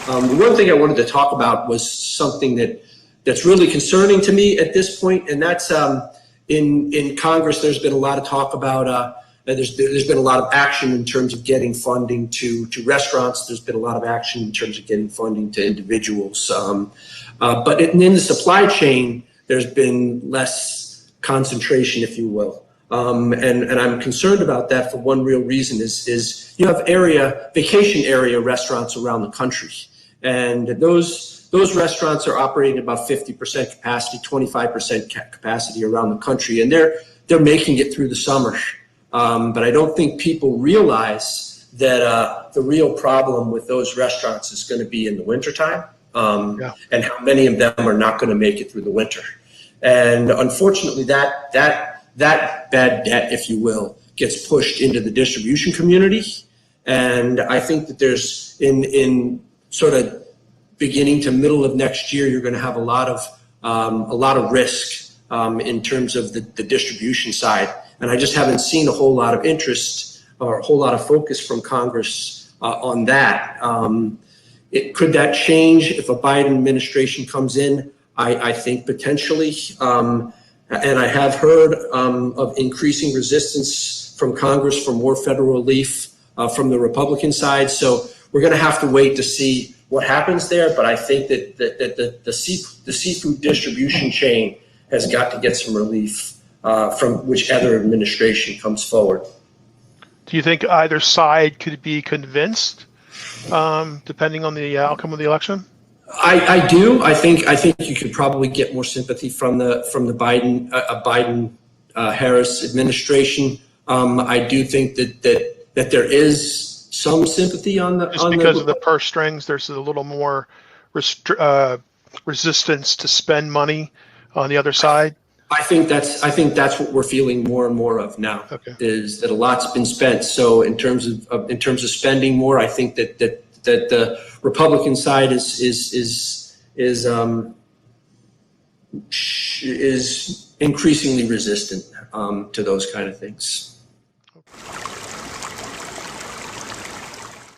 The one thing I wanted to talk about was something that's really concerning to me at this point, and that's in Congress. There's been a lot of talk about. There's been a lot of action in terms of getting funding to restaurants. There's been a lot of action in terms of getting funding to individuals. But in the supply chain, there's been less concentration, if you will. And I'm concerned about that for one real reason is you have vacation area restaurants around the country. And those restaurants are operating about 50% capacity, 25% capacity around the country. And they're making it through the summer. But I don't think people realize that the real problem with those restaurants is going to be in the wintertime, and how many of them are not going to make it through the winter. And unfortunately, that bad debt, if you will, gets pushed into the distribution community. And I think that there's in sort of beginning to middle of next year, you're going to have a lot of risk in terms of the distribution side. And I just haven't seen a whole lot of interest or a whole lot of focus from Congress on that. Could that change if a Biden administration comes in? I think potentially. And I have heard of increasing resistance from Congress for more federal relief from the Republican side. So we're going to have to wait to see what happens there. But I think that the seafood distribution chain has got to get some relief from whichever administration comes forward. Do you think either side could be convinced, depending on the outcome of the election? I do. I think you could probably get more sympathy from the Biden Harris administration. I do think that there is some sympathy on the because of the purse strings. There's a little more resistance to spend money on the other side. I think that's what we're feeling more and more of now. Okay. Is that a lot's been spent. So in terms of spending more, I think that the Republican side is increasingly resistant to those kind of things.